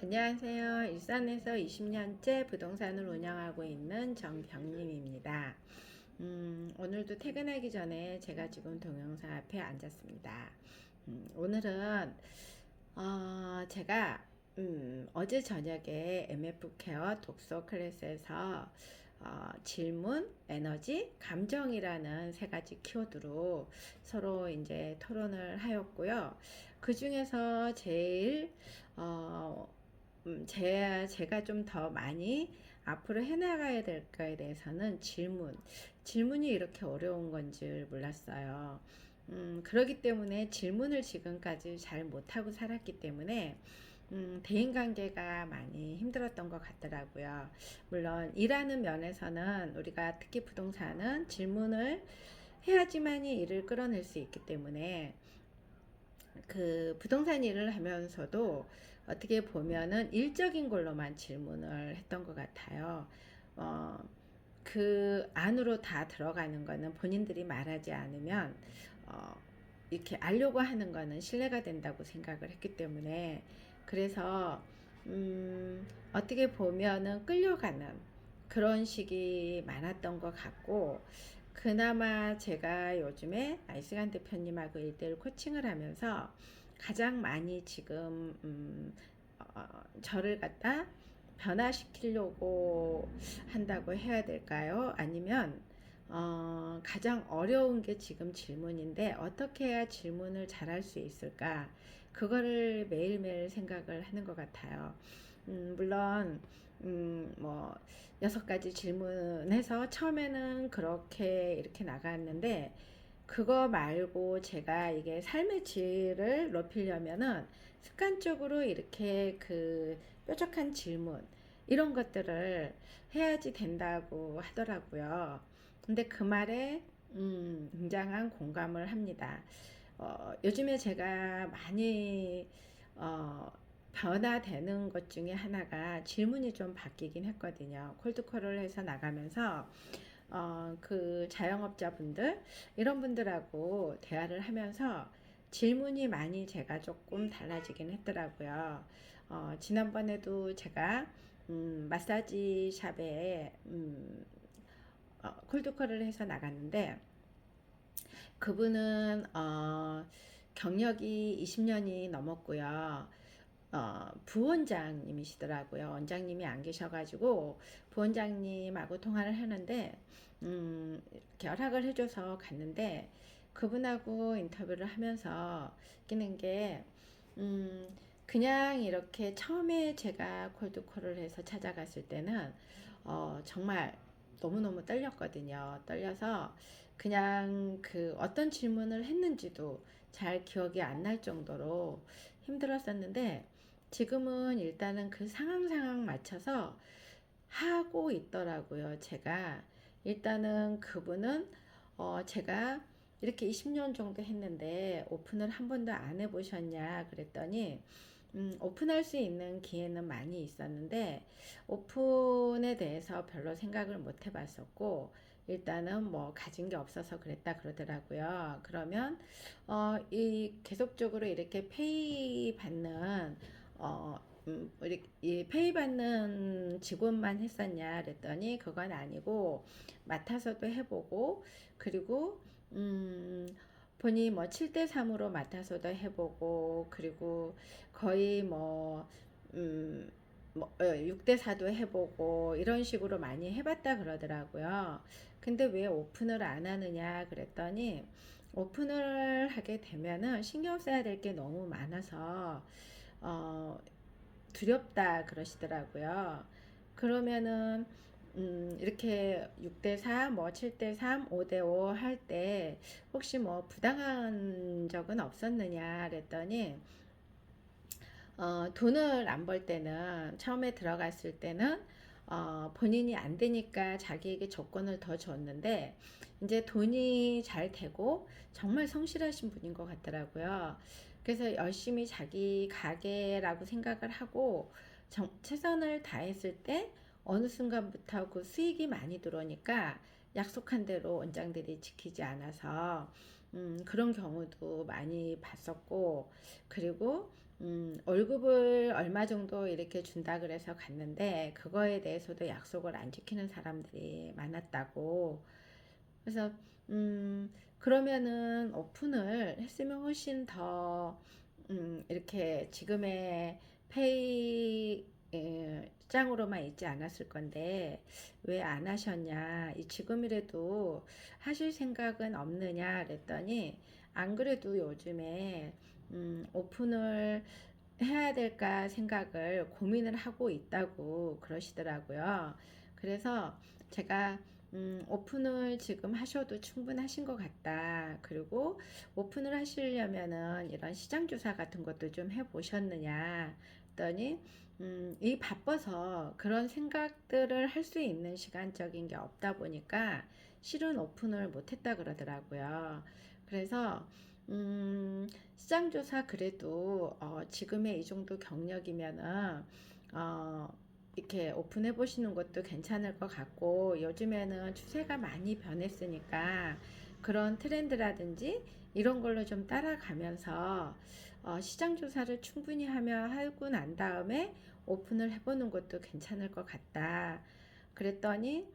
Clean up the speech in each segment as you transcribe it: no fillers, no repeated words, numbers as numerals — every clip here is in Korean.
안녕하세요. 일산에서 20년째 부동산을 운영하고 있는 정경림입니다. 오늘도 퇴근하기 전에 제가 지금 동영상 앞에 앉았습니다. 오늘은 제가 어제 저녁에 MF 케어 독서 클래스에서 질문, 에너지, 감정이라는 세 가지 키워드로 서로 이제 토론을 하였고요. 그 중에서 제일 제가 좀 더 많이 앞으로 해나가야 될까에 대해서는 질문이 이렇게 어려운 건지 몰랐어요. 그러기 때문에 질문을 지금까지 잘 못하고 살았기 때문에 대인관계가 많이 힘들었던 것 같더라고요. 물론 일하는 면에서는 우리가 특히 부동산은 질문을 해야지만이 일을 끌어낼 수 있기 때문에 그 부동산 일을 하면서도 어떻게 보면은 일적인 걸로만 질문을 했던 것 같아요. 어, 그 안으로 다 들어가는 거는 본인들이 말하지 않으면 이렇게 알려고 하는 거는 신뢰가 된다고 생각을 했기 때문에 그래서 어떻게 보면은 끌려가는 그런 식이 많았던 것 같고 그나마 제가 요즘에 아이스간 대표님하고 1대1 코칭을 하면서 가장 많이 지금 저를 갖다 변화시키려고 한다고 해야 될까요? 아니면 가장 어려운 게 지금 질문인데 어떻게 해야 질문을 잘할 수 있을까? 그거를 매일매일 생각을 하는 것 같아요. 물론 뭐 6가지 질문해서 처음에는 그렇게 이렇게 나갔는데 그거 말고 제가 이게 삶의 질을 높이려면은 습관적으로 이렇게 그 뾰족한 질문 이런 것들을 해야지 된다고 하더라고요. 근데 그 말에 굉장한 공감을 합니다. 요즘에 제가 많이 어, 변화되는 것 중에 하나가 질문이 좀 바뀌긴 했거든요. 콜드콜을 해서 나가면서 그 자영업자분들 이런 분들하고 대화를 하면서 질문이 많이 제가 조금 달라지긴 했더라고요. 지난번에도 제가 마사지 샵에 콜드콜을 해서 나갔는데 그분은 경력이 20년이 넘었고요. 부원장님이시더라고요. 원장님이 안 계셔가지고 부원장님하고 통화를 하는데 이렇게 허락을 해줘서 갔는데 그분하고 인터뷰를 하면서 느끼는 게 그냥 이렇게 처음에 제가 콜드콜을 해서 찾아갔을 때는 정말 너무너무 떨렸거든요. 떨려서 그냥 그 어떤 질문을 했는지도 잘 기억이 안 날 정도로 힘들었었는데 지금은 일단은 그 상황 맞춰서 하고 있더라고요. 제가 일단은 그분은 제가 이렇게 20년 정도 했는데 오픈을 한 번도 안 해보셨냐 그랬더니 오픈할 수 있는 기회는 많이 있었는데 오픈에 대해서 별로 생각을 못 해봤었고 일단은 뭐 가진 게 없어서 그랬다 그러더라고요. 그러면 이 계속적으로 이렇게 페이 받는 이 페이 받는 직원만 했었냐 그랬더니 그건 아니고 맡아서도 해보고 그리고 본인이 뭐 7대3으로 맡아서도 해보고 그리고 거의 뭐 6대4도 해보고 이런 식으로 많이 해봤다 그러더라고요. 근데 왜 오픈을 안 하느냐 그랬더니 오픈을 하게 되면은 신경 써야 될 게 너무 많아서 어, 두렵다 그러시더라고요. 그러면은 이렇게 6대4, 뭐 7대3, 5대5 할 때 혹시 뭐 부당한 적은 없었느냐 그랬더니 돈을 안 벌 때는 처음에 들어갔을 때는 본인이 안 되니까 자기에게 조건을 더 줬는데 이제 돈이 잘 되고 정말 성실하신 분인 것 같더라고요. 그래서 열심히 자기 가게라고 생각을 하고 최선을 다했을 때 어느 순간부터 그 수익이 많이 들어오니까 약속한 대로 원장들이 지키지 않아서 그런 경우도 많이 봤었고 그리고 월급을 얼마 정도 이렇게 준다 그래서 갔는데 그거에 대해서도 약속을 안 지키는 사람들이 많았다고. 그래서 그러면은 오픈을 했으면 훨씬 더 이렇게 지금의 페이 짱으로만 있지 않았을 건데 왜 안 하셨냐, 이 지금이라도 하실 생각은 없느냐 그랬더니 안 그래도 요즘에 오픈을 해야 될까 생각을 고민을 하고 있다고 그러시더라고요. 그래서 제가 오픈을 지금 하셔도 충분하신 것 같다. 그리고 오픈을 하시려면은 이런 시장 조사 같은 것도 좀 해보셨느냐 했더니 이 바빠서 그런 생각들을 할 수 있는 시간적인 게 없다 보니까 실은 오픈을 못했다 그러더라고요. 그래서 시장 조사 그래도 지금의 이 정도 경력이면은 어, 이렇게 오픈해 보시는 것도 괜찮을 것 같고, 요즘에는 추세가 많이 변했으니까 그런 트렌드라든지 이런 걸로 좀 따라가면서 시장 조사를 충분히 하고 난 다음에 오픈을 해보는 것도 괜찮을 것 같다. 그랬더니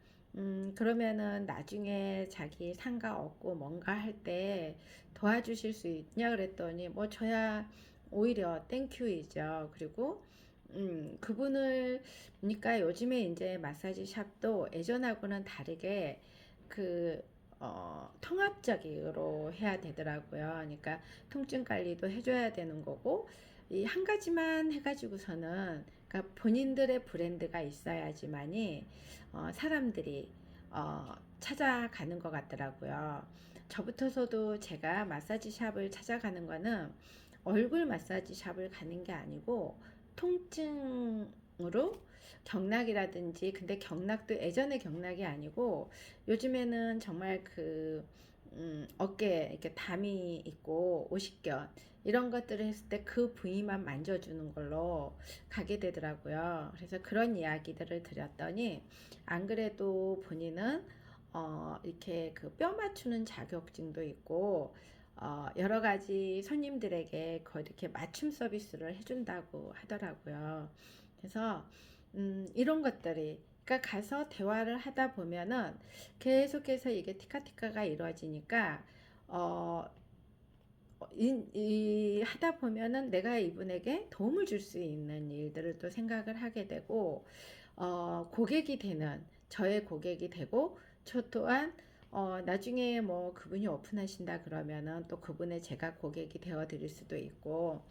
그러면은 나중에 자기 상가 얻고 뭔가 할 때 도와주실 수 있냐 그랬더니 뭐 저야 오히려 땡큐이죠. 그리고 그분을 보니까 요즘에 이제 마사지 샵도 예전하고는 다르게 그 통합적으로 해야 되더라고요. 그러니까 통증 관리도 해줘야 되는 거고, 이 한 가지만 해가지고서는, 그러니까 본인들의 브랜드가 있어야지만이 사람들이 찾아가는 것 같더라고요. 저부터서도 제가 마사지 샵을 찾아가는 거는 얼굴 마사지 샵을 가는 게 아니고 통증으로, 경락이라든지, 근데 경락도 예전의 경락이 아니고 요즘에는 정말 어깨에 이렇게 담이 있고 오십견 이런 것들을 했을 때 그 부위만 만져주는 걸로 가게 되더라고요. 그래서 그런 이야기들을 드렸더니 안 그래도 본인은 이렇게 그 뼈 맞추는 자격증도 있고 여러 가지 손님들에게 거의 이렇게 맞춤 서비스를 해준다고 하더라고요. 그래서 이런 것들이, 그러니까 가서 대화를 하다 보면은 계속해서 이게 티카티카가 이루어지니까 어, 하다 보면은 내가 이분에게 도움을 줄 수 있는 일들을 또 생각을 하게 되고 고객이 되는, 저의 고객이 되고, 저 또한 나중에 뭐 그분이 오픈하신다 그러면은 또 그분의 제가 고객이 되어 드릴 수도 있고.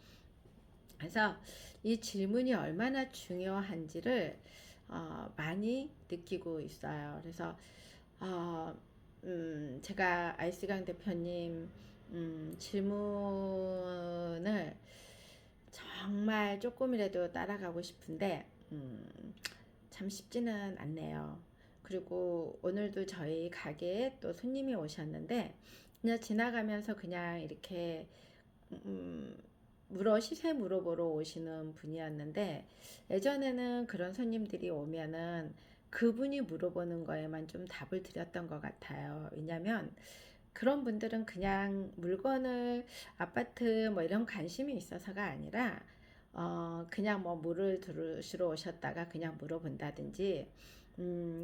그래서 이 질문이 얼마나 중요한지를 많이 느끼고 있어요. 그래서 어, 제가 아이스강 대표님 질문을 정말 조금이라도 따라가고 싶은데 참 쉽지는 않네요. 그리고 오늘도 저희 가게에 또 손님이 오셨는데 그냥 지나가면서 그냥 이렇게 음, 시세 물어보러 오시는 분이었는데, 예전에는 그런 손님들이 오면은 그분이 물어보는 거에만 좀 답을 드렸던 것 같아요. 왜냐면 그런 분들은 그냥 물건을, 아파트 뭐 이런 관심이 있어서가 아니라 그냥 뭐 물을 들으시러 오셨다가 그냥 물어본다든지,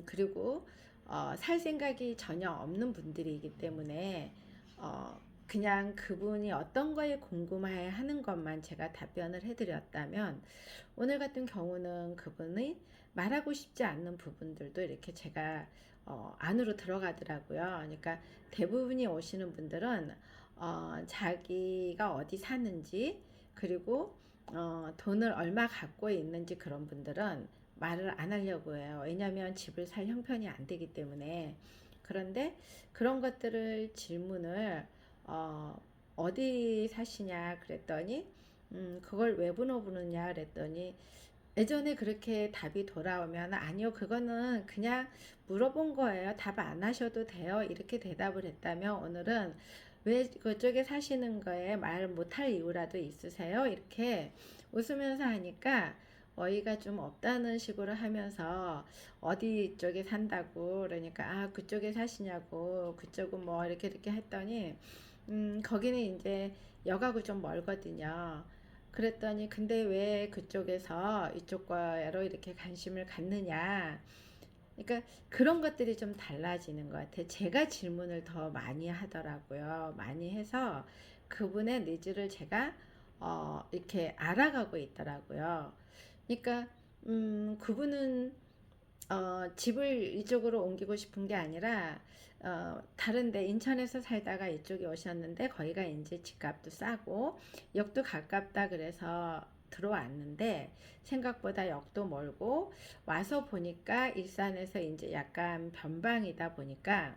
그리고 살 생각이 전혀 없는 분들이기 때문에 그냥 그분이 어떤 거에 궁금해 하는 것만 제가 답변을 해드렸다면, 오늘 같은 경우는 그분이 말하고 싶지 않는 부분들도 이렇게 제가 안으로 들어가더라고요. 그러니까 대부분이 오시는 분들은 자기가 어디 사는지, 그리고 돈을 얼마 갖고 있는지, 그런 분들은 말을 안 하려고 해요. 왜냐하면 집을 살 형편이 안 되기 때문에. 그런데 그런 것들을 질문을 어, 어디 사시냐 그랬더니 그걸 왜 물어보느냐 그랬더니, 예전에 그렇게 답이 돌아오면 아니요 그거는 그냥 물어본 거예요, 답 안 하셔도 돼요, 이렇게 대답을 했다면, 오늘은 왜 그쪽에 사시는 거에 말 못할 이유라도 있으세요, 이렇게 웃으면서 하니까 어이가 좀 없다는 식으로 하면서 어디 쪽에 산다고 그러니까 그쪽에 사시냐고, 그쪽은 뭐 이렇게 이렇게 했더니 거기는 이제 역하고 좀 멀거든요. 그랬더니 근데 왜 그쪽에서 이쪽 과로 이렇게 관심을 갖느냐. 그러니까 그런 것들이 좀 달라지는 것 같아요. 제가 질문을 더 많이 하더라고요. 많이 해서 그분의 니즈를 제가 이렇게 알아가고 있더라고요. 그러니까 그분은 집을 이쪽으로 옮기고 싶은 게 아니라 다른데 인천에서 살다가 이쪽에 오셨는데 거기가 이제 집값도 싸고 역도 가깝다 그래서 들어왔는데 생각보다 역도 멀고 와서 보니까 일산에서 이제 약간 변방이다 보니까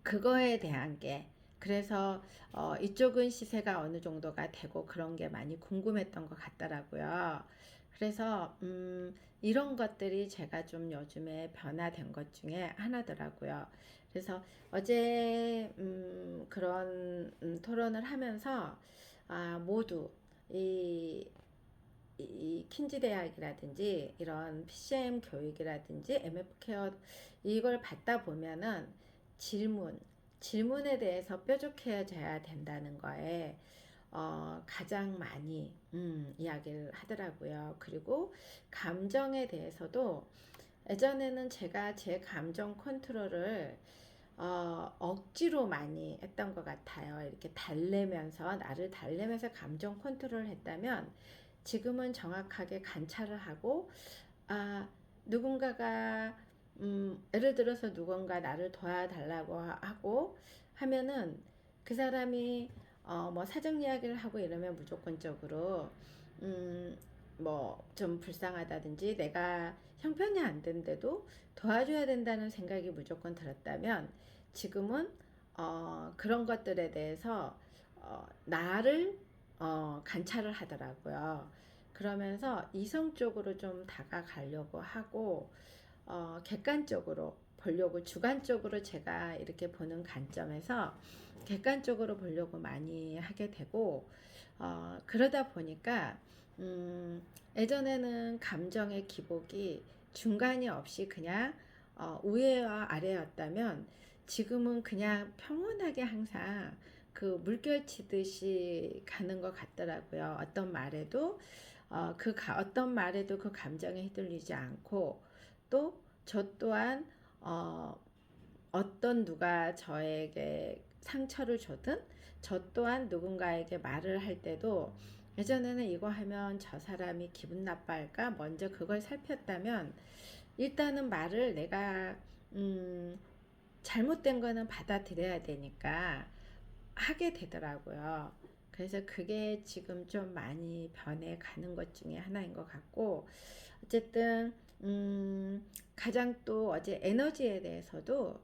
그거에 대한 게 그래서 이쪽은 시세가 어느 정도가 되고 그런 게 많이 궁금했던 것 같더라고요. 그래서 이런 것들이 제가 좀 요즘에 변화된 것 중에 하나더라고요. 그래서 어제 그런 토론을 하면서 모두 이, 이 킨지 대학이라든지 이런 PCM 교육이라든지 MF 케어 이걸 받다 보면은 질문, 질문에 대해서 뾰족해져야 된다는 거에 가장 많이 이야기를 하더라고요. 그리고 감정에 대해서도 예전에는 제가 제 감정 컨트롤을 억지로 많이 했던 것 같아요. 이렇게 달래면서 나를 달래면서 감정 컨트롤을 했다면 지금은 정확하게 관찰을 하고 누군가가 예를 들어서 누군가 나를 도와달라고 하고 하면은 그 사람이 뭐 사정 이야기를 하고 이러면 무조건적으로 뭐 좀 불쌍하다든지 내가 형편이 안 된데도 도와줘야 된다는 생각이 무조건 들었다면 지금은 그런 것들에 대해서 나를 관찰을 하더라고요. 그러면서 이성적으로 좀 다가가려고 하고 객관적으로 보려고 주관적으로 제가 이렇게 보는 관점에서 객관적으로 보려고 많이 하게 되고 그러다 보니까 예전에는 감정의 기복이 중간이 없이 그냥 우에와 아래였다면 지금은 그냥 평온하게 항상 그 물결 치듯이 가는 것 같더라고요. 어떤 말에도 어떤 말에도 그 감정에 휘둘리지 않고 또 저 또한 어떤 누가 저에게 상처를 줬든 저 또한 누군가에게 말을 할 때도 예전에는 이거 하면 저 사람이 기분 나빠할까 먼저 그걸 살폈다면 일단은 말을 내가 잘못된 거는 받아들여야 되니까 하게 되더라고요. 그래서 그게 지금 좀 많이 변해가는 것 중에 하나인 것 같고 어쨌든 가장 또 어제 에너지에 대해서도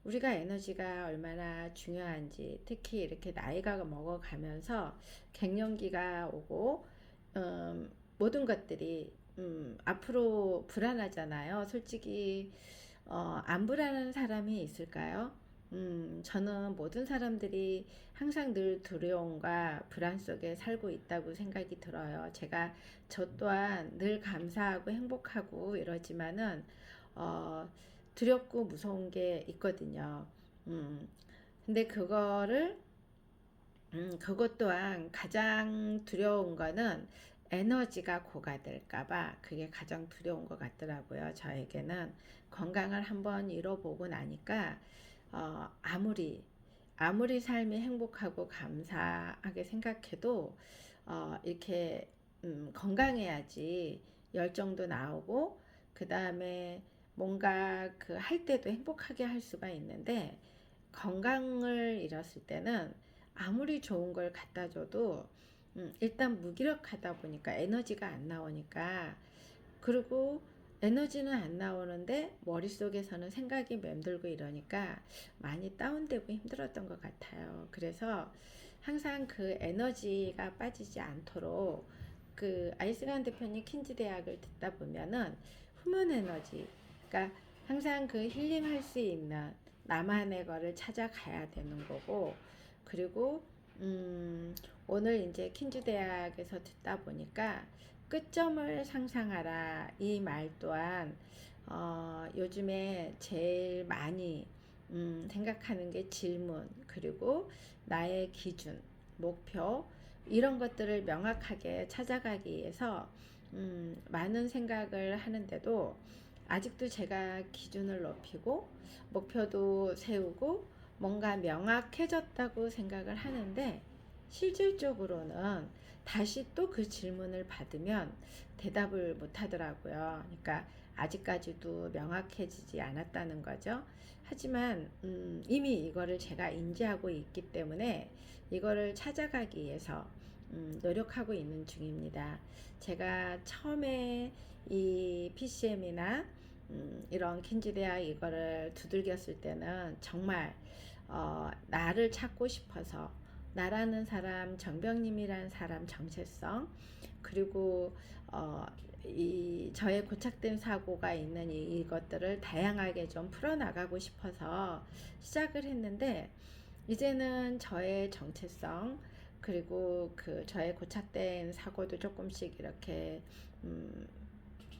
우리가 에너지가 얼마나 중요한지 특히 이렇게 나이가 먹어가면서 갱년기가 오고 모든 것들이 앞으로 불안하잖아요. 솔직히 안 불안한 사람이 있을까요? 저는 모든 사람들이 항상 늘 두려움과 불안 속에 살고 있다고 생각이 들어요. 저 또한 늘 감사하고 행복하고 이러지만은, 어, 두렵고 무서운 게 있거든요. 음, 근데 그것 또한 가장 두려운 거는 에너지가 고갈될까봐 그게 가장 두려운 것 같더라고요. 저에게는 건강을 한번 잃어보고 나니까 아무리 삶이 행복하고 감사하게 생각해도 이렇게 건강해야지 열정도 나오고 그 다음에 뭔가 그 할 때도 행복하게 할 수가 있는데 건강을 잃었을 때는 아무리 좋은 걸 갖다 줘도 일단 무기력하다 보니까 에너지가 안 나오니까 그리고 에너지는 안 나오는데 머릿속에서는 생각이 맴돌고 이러니까 많이 다운되고 힘들었던 것 같아요. 그래서 항상 그 에너지가 빠지지 않도록 그 아이스간 대표님 킨즈 대학을 듣다 보면은 후문 에너지 그러니까 항상 그 힐링할 수 있는 나만의 거를 찾아가야 되는 거고 그리고 오늘 이제 킨즈 대학에서 듣다 보니까 끝점을 상상하라 이 말 또한 요즘에 제일 많이 생각하는 게 질문 그리고 나의 기준 목표 이런 것들을 명확하게 찾아가기 위해서 많은 생각을 하는데도 아직도 제가 기준을 높이고 목표도 세우고 뭔가 명확해졌다고 생각을 하는데, 실질적으로는 다시 또 그 질문을 받으면 대답을 못 하더라고요. 그러니까 아직까지도 명확해지지 않았다는 거죠. 하지만 이미 이거를 제가 인지하고 있기 때문에 이거를 찾아가기 위해서 노력하고 있는 중입니다. 제가 처음에 이 PCM이나 이런 킨지대학 이거를 두들겼을 때는 정말 나를 찾고 싶어서, 나라는 사람, 정병님이라는 사람 정체성, 그리고 이 저의 고착된 사고가 있는 이것들을 다양하게 좀 풀어나가고 싶어서 시작을 했는데, 이제는 저의 정체성, 그리고 그 저의 고착된 사고도 조금씩 이렇게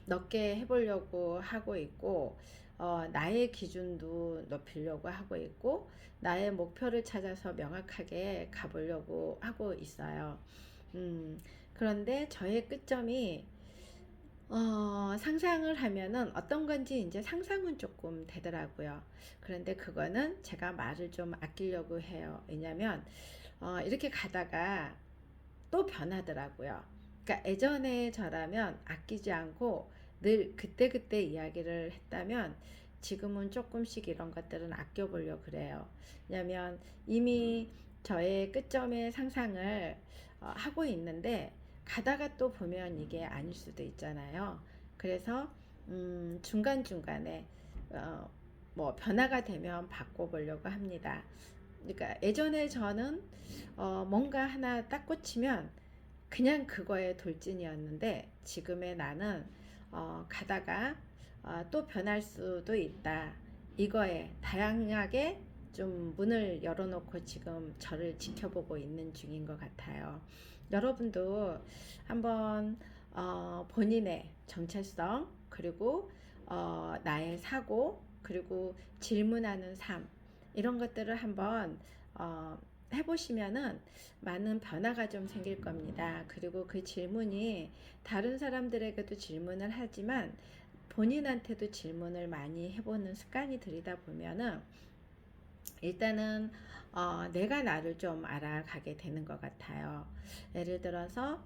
넓게 해보려고 하고 있고, 나의 기준도 높이려고 하고 있고, 나의 목표를 찾아서 명확하게 가보려고 하고 있어요. 그런데 저의 끝점이 상상을 하면은 어떤 건지 이제 상상은 조금 되더라고요. 그런데 그거는 제가 말을 좀 아끼려고 해요. 왜냐면 이렇게 가다가 또 변하더라고요. 그러니까 예전에 저라면 아끼지 않고 늘 그때그때 이야기를 했다면, 지금은 조금씩 이런 것들은 아껴보려고 그래요. 왜냐면 이미 저의 끝점의 상상을 하고 있는데, 가다가 또 보면 이게 아닐 수도 있잖아요. 그래서 중간중간에 어, 뭐 변화가 되면 바꿔보려고 합니다. 그러니까 예전에 저는 뭔가 하나 딱 꽂히면 그냥 그거에 돌진이었는데, 지금의 나는 가다가 또 변할 수도 있다, 이거에 다양하게 좀 문을 열어놓고 지금 저를 지켜보고 있는 중인 것 같아요. 여러분도 한번 본인의 정체성, 그리고 나의 사고, 그리고 질문하는 삶, 이런 것들을 한번 해보시면은 많은 변화가 좀 생길 겁니다. 그리고 그 질문이 다른 사람들에게도 질문을 하지만 본인한테도 질문을 많이 해보는 습관이 들이다 보면은 일단은 내가 나를 좀 알아가게 되는 것 같아요. 예를 들어서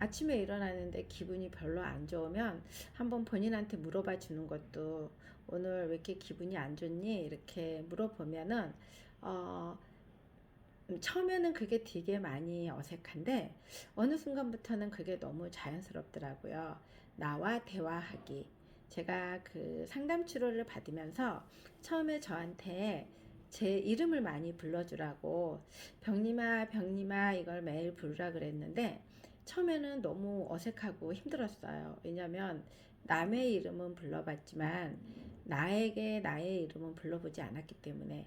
아침에 일어나는데 기분이 별로 안 좋으면 한번 본인한테 물어봐 주는 것도, 오늘 왜 이렇게 기분이 안 좋니? 이렇게 물어보면은 처음에는 그게 되게 많이 어색한데 어느 순간부터는 그게 너무 자연스럽더라고요. 나와 대화하기. 제가 그 상담 치료를 받으면서 처음에 저한테 제 이름을 많이 불러주라고, 병님아 병님아 이걸 매일 부르라 그랬는데, 처음에는 너무 어색하고 힘들었어요. 왜냐면 남의 이름은 불러봤지만 나에게 나의 이름은 불러보지 않았기 때문에.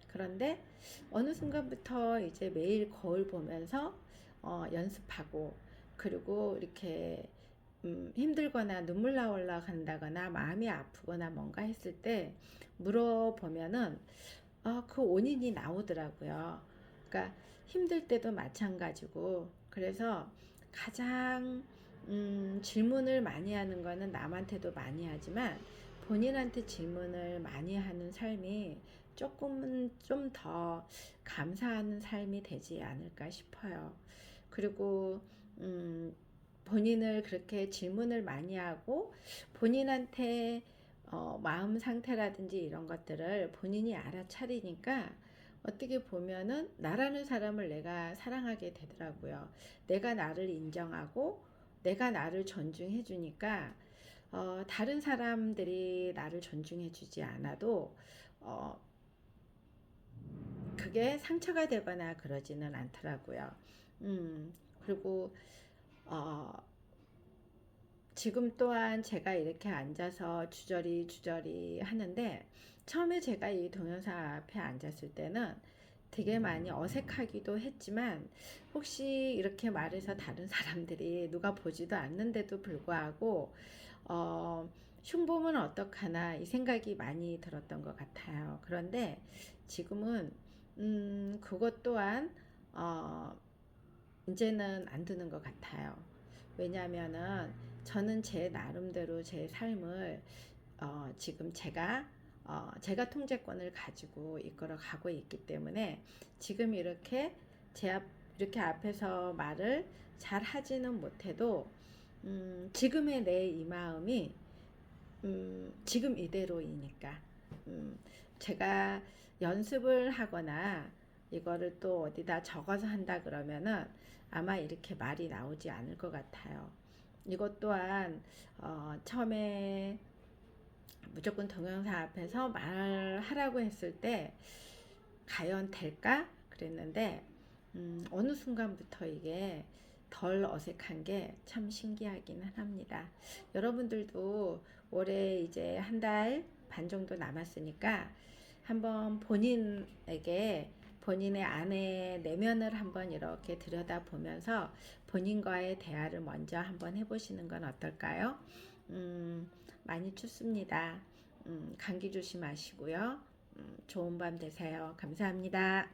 그런데 어느 순간부터 이제 매일 거울 보면서 연습하고, 그리고 이렇게 힘들거나 눈물 나올라 한다거나 마음이 아프거나 뭔가 했을 때 물어보면은 그 원인이 나오더라고요. 그러니까 힘들 때도 마찬가지고. 그래서 가장 질문을 많이 하는 거는 남한테도 많이 하지만 본인한테 질문을 많이 하는 삶이 조금은 좀 더 감사하는 삶이 되지 않을까 싶어요. 그리고 본인을 그렇게 질문을 많이 하고 본인한테 마음 상태라든지 이런 것들을 본인이 알아차리니까 어떻게 보면은 나라는 사람을 내가 사랑하게 되더라고요. 내가 나를 인정하고 내가 나를 존중해 주니까 다른 사람들이 나를 존중해 주지 않아도 어, 그게 상처가 되거나 그러지는 않더라고요. 그리고 어, 지금 또한 제가 이렇게 앉아서 주저리 주저리 하는데, 처음에 제가 이 동영상 앞에 앉았을 때는 되게 많이 어색하기도 했지만, 혹시 이렇게 말해서 다른 사람들이 누가 보지도 않는데도 불구하고 흉보면 어떡하나 이 생각이 많이 들었던 것 같아요. 그런데 지금은 그것 또한 이제는 안 드는 것 같아요. 왜냐하면은 저는 제 나름대로 제 삶을 지금 제가 통제권을 가지고 이끌어 가고 있기 때문에 지금 이렇게 이렇게 앞에서 말을 잘 하지는 못해도 지금의 내 이 마음이 지금 이대로이니까 제가 연습을 하거나 이거를 또 어디다 적어서 한다 그러면은 아마 이렇게 말이 나오지 않을 것 같아요. 이것 또한 처음에 무조건 동영상 앞에서 말하라고 했을 때 과연 될까? 그랬는데 어느 순간부터 이게 덜 어색한 게 참 신기하기는 합니다. 여러분들도 올해 이제 한 달 반 정도 남았으니까 한번 본인에게 본인의 안의 내면을 한번 이렇게 들여다보면서 본인과의 대화를 먼저 한번 해보시는 건 어떨까요? 많이 춥습니다. 감기 조심하시고요. 좋은 밤 되세요. 감사합니다.